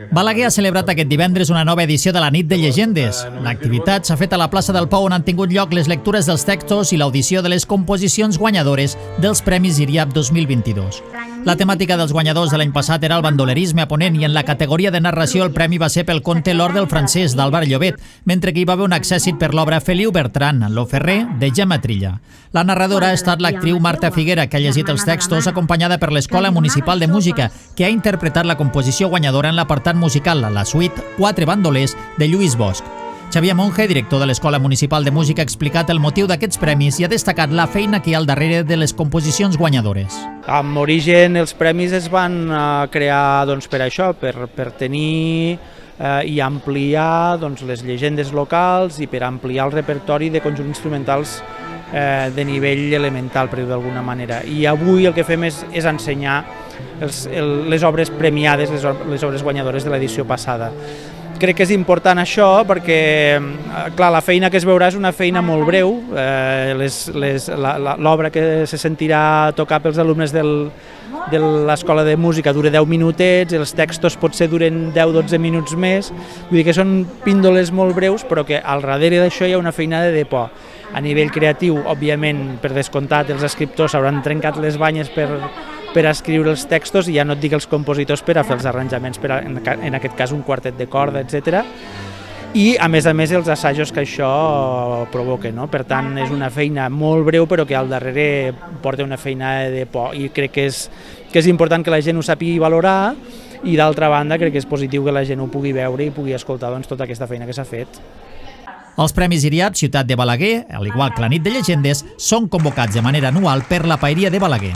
Balaguer ha celebrat aquest divendres una nova edició de la Nit de Llegendes. L'activitat s'ha fet a la plaça del Pou, on han tingut lloc les lectures dels textos i l'audició de les composicions guanyadores dels Premis IRIAP 2022. La temàtica dels guanyadors de l'any passat era el bandolerisme a Ponent i en la categoria de narració el premi va ser pel conte L'or del francès d'Àlvar Llobet, mentre que hi va haver un accèssit per l'obra Feliu Bertran, Lo Ferrer, de Gemma Trilla. La narradora ha estat l'actriu Marta Figuera, que ha llegit els textos acompanyada per l'Escola Municipal de Música, que ha interpretat la composició guanyadora en l'apartat musical, la suite Quatre bandolers de Lluís Bosch. Xavier Monge, director de l'Escola Municipal de Música, ha explicat el motiu d'aquests premis i ha destacat la feina que hi ha al darrere de les composicions guanyadores. En origen, els premis es van crear per això, per tenir i ampliar les llegendes locals i per ampliar el repertori de conjunts instrumentals de nivell elemental, per dir-ho d'alguna manera. I avui el que fem és ensenyar les obres premiades, les obres guanyadores de l'edició passada. Crec que és important això perquè, clar, la feina que es veurà és una feina molt breu. L'obra que se sentirà tocar pels alumnes de l'Escola de Música dura 10 minutets, els textos potser duren 10-12 minuts més, vull dir que són píndoles molt breus, però que al darrere d'això hi ha una feina de por. A nivell creatiu, òbviament, per descomptat, els escriptors s'hauran trencat les banyes per escriure els textos i ja no et dic els compositors per a fer els arranjaments, en aquest cas un quartet de corda, etc. I, a més, els assajos que això provoca. Per tant, és una feina molt breu però que al darrere porta una feina de por i crec que és important que la gent ho sàpiga valorar i, d'altra banda, crec que és positiu que la gent ho pugui veure i pugui escoltar tota aquesta feina que s'ha fet. Els Premis IRIAP Ciutat de Balaguer, al igual que la Nit de Llegendes, són convocats de manera anual per la Paeria de Balaguer.